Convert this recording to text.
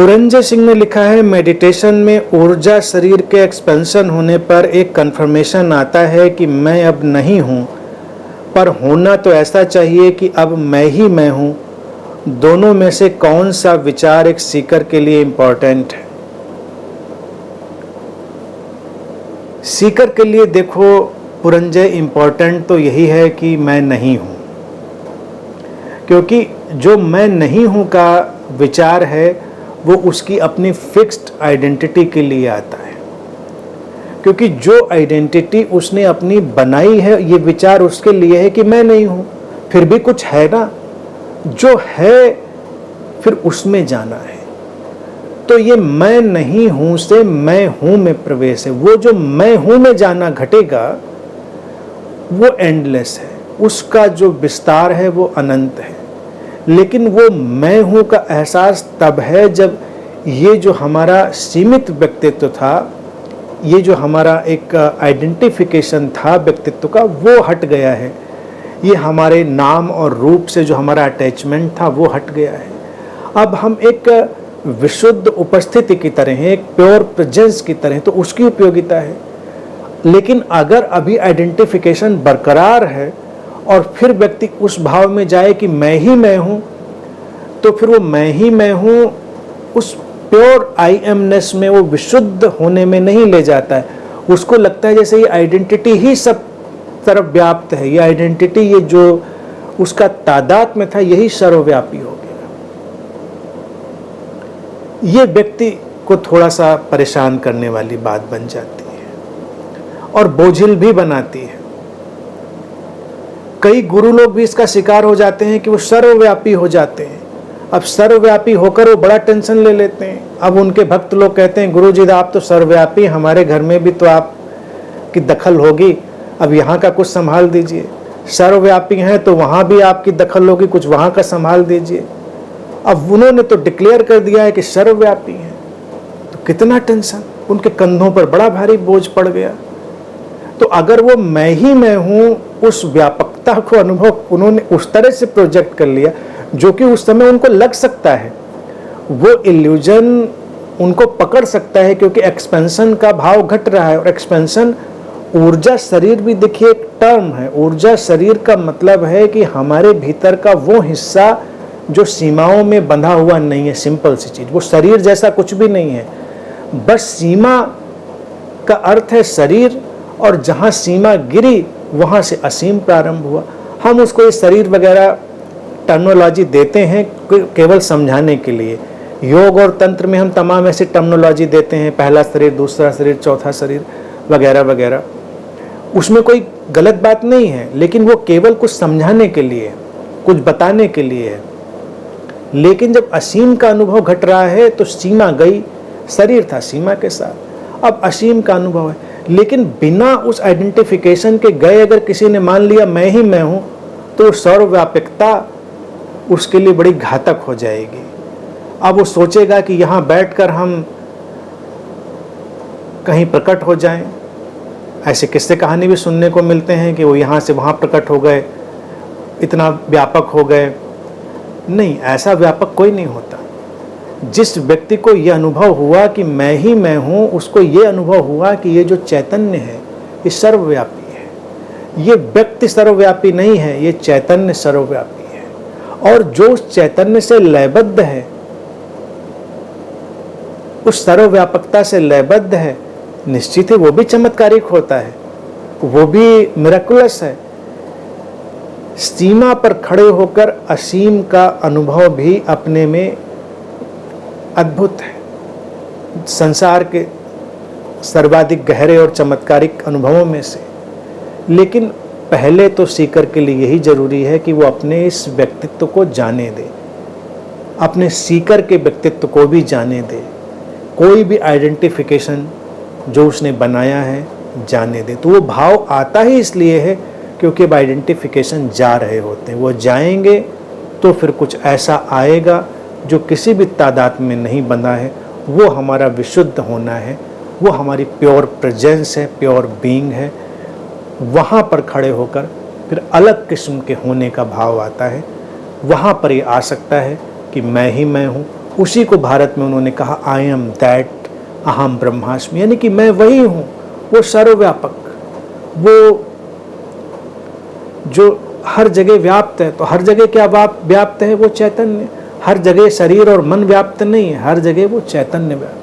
पुरंजय सिंह ने लिखा है, मेडिटेशन में ऊर्जा शरीर के एक्सपेंशन होने पर एक कन्फर्मेशन आता है कि मैं अब नहीं हूँ, पर होना तो ऐसा चाहिए कि अब मैं ही मैं हूँ। दोनों में से कौन सा विचार एक सीकर के लिए इम्पोर्टेंट है? सीकर के लिए देखो पुरंजय, इम्पोर्टेंट तो यही है कि मैं नहीं हूँ, क्योंकि जो मैं नहीं हूँ का विचार है वो उसकी अपनी फिक्स्ड आइडेंटिटी के लिए आता है। क्योंकि जो आइडेंटिटी उसने अपनी बनाई है, ये विचार उसके लिए है कि मैं नहीं हूँ, फिर भी कुछ है ना, जो है फिर उसमें जाना है। तो ये मैं नहीं हूँ से मैं हूँ में प्रवेश है। वो जो मैं हूँ में जाना घटेगा वो एंडलेस है, उसका जो विस्तार है वो अनंत है। लेकिन वो मैं हूँ का एहसास तब है जब ये जो हमारा सीमित व्यक्तित्व था, ये जो हमारा एक आइडेंटिफिकेशन था व्यक्तित्व का, वो हट गया है। ये हमारे नाम और रूप से जो हमारा अटैचमेंट था वो हट गया है। अब हम एक विशुद्ध उपस्थिति की तरह हैं, एक प्योर प्रेजेंस की तरह, तो उसकी उपयोगिता है। लेकिन अगर अभी आइडेंटिफिकेशन बरकरार है और फिर व्यक्ति उस भाव में जाए कि मैं ही मैं हूँ, तो फिर वो मैं ही मैं हूँ उस प्योर आई एमनेस में, वो विशुद्ध होने में नहीं ले जाता है। उसको लगता है जैसे ये आइडेंटिटी ही सब तरफ व्याप्त है, ये आइडेंटिटी, ये जो उसका तादाद में था, यही सर्वव्यापी हो गया। ये व्यक्ति को थोड़ा सा परेशान करने वाली बात बन जाती है और बोझिल भी बनाती है। कई गुरु लोग भी इसका शिकार हो जाते हैं कि वो सर्वव्यापी हो जाते हैं। अब सर्वव्यापी होकर वो बड़ा टेंशन ले लेते हैं। अब उनके भक्त लोग कहते हैं, गुरु जी आप तो सर्वव्यापी, हमारे घर में भी तो आपकी दखल होगी, अब यहाँ का कुछ संभाल दीजिए। सर्वव्यापी हैं तो वहाँ भी आपकी दखल होगी, कुछ वहाँ का संभाल दीजिए। अब उन्होंने तो डिक्लेयर कर दिया है कि सर्वव्यापी हैं, तो कितना टेंशन, उनके कंधों पर बड़ा भारी बोझ पड़ गया। तो अगर वो मैं ही मैं हूँ, उस व्यापकता को अनुभव उन्होंने उस तरह से प्रोजेक्ट कर लिया जो कि उस समय उनको लग सकता है, वो इल्यूजन उनको पकड़ सकता है, क्योंकि एक्सपेंशन का भाव घट रहा है। और एक्सपेंशन, ऊर्जा शरीर भी देखिए एक टर्म है। ऊर्जा शरीर का मतलब है कि हमारे भीतर का वो हिस्सा जो सीमाओं में बंधा हुआ नहीं है, सिंपल सी चीज, वो शरीर जैसा कुछ भी नहीं है। बस सीमा का अर्थ है शरीर, और जहाँ सीमा गिरी वहाँ से असीम प्रारंभ हुआ। हम उसको ये शरीर वगैरह टर्मिनोलॉजी देते हैं केवल समझाने के लिए। योग और तंत्र में हम तमाम ऐसी टर्मिनोलॉजी देते हैं, पहला शरीर, दूसरा शरीर, चौथा शरीर वगैरह वगैरह। उसमें कोई गलत बात नहीं है, लेकिन वो केवल कुछ समझाने के लिए, कुछ बताने के लिए है। लेकिन जब असीम का अनुभव घट रहा है तो सीमा गई, शरीर था सीमा के साथ, अब असीम का अनुभव है। लेकिन बिना उस आइडेंटिफिकेशन के गए अगर किसी ने मान लिया मैं ही मैं हूँ, तो सर्वव्यापकता उसके लिए बड़ी घातक हो जाएगी। अब वो सोचेगा कि यहाँ बैठकर हम कहीं प्रकट हो जाएं। ऐसे किस्से कहानी भी सुनने को मिलते हैं कि वो यहाँ से वहाँ प्रकट हो गए, इतना व्यापक हो गए। नहीं, ऐसा व्यापक कोई नहीं होता। जिस व्यक्ति को यह अनुभव हुआ कि मैं ही मैं हूँ, उसको ये अनुभव हुआ कि ये जो चैतन्य है ये सर्वव्यापी है। ये व्यक्ति सर्वव्यापी नहीं है, ये चैतन्य सर्वव्यापी है। और जो उस चैतन्य से लयबद्ध है, उस सर्वव्यापकता से लयबद्ध है, निश्चित ही वो भी चमत्कारिक होता है, वो भी मिरेकुलस है। सीमा पर खड़े होकर असीम का अनुभव भी अपने में अद्भुत है, संसार के सर्वाधिक गहरे और चमत्कारिक अनुभवों में से। लेकिन पहले तो सीकर के लिए यही जरूरी है कि वो अपने इस व्यक्तित्व को जाने दे, अपने सीकर के व्यक्तित्व को भी जाने दे। कोई भी आइडेंटिफिकेशन जो उसने बनाया है जाने दे। तो वो भाव आता ही इसलिए है क्योंकि अब आइडेंटिफिकेशन जा रहे होते हैं। वो जाएंगे तो फिर कुछ ऐसा आएगा जो किसी भी तादाद में नहीं बंधा है। वो हमारा विशुद्ध होना है, वो हमारी प्योर प्रेजेंस है, प्योर बीइंग है। वहाँ पर खड़े होकर फिर अलग किस्म के होने का भाव आता है। वहाँ पर ये आ सकता है कि मैं ही मैं हूँ, उसी को भारत में उन्होंने कहा आई एम दैट, अहम ब्रह्मास्मि, यानी कि मैं वही हूँ, वो सर्वव्यापक, वो जो हर जगह व्याप्त है। तो हर जगह क्या व्याप्त है? वो चैतन्य। हर जगह शरीर और मन व्याप्त नहीं है, हर जगह वो चैतन्य व्याप्त।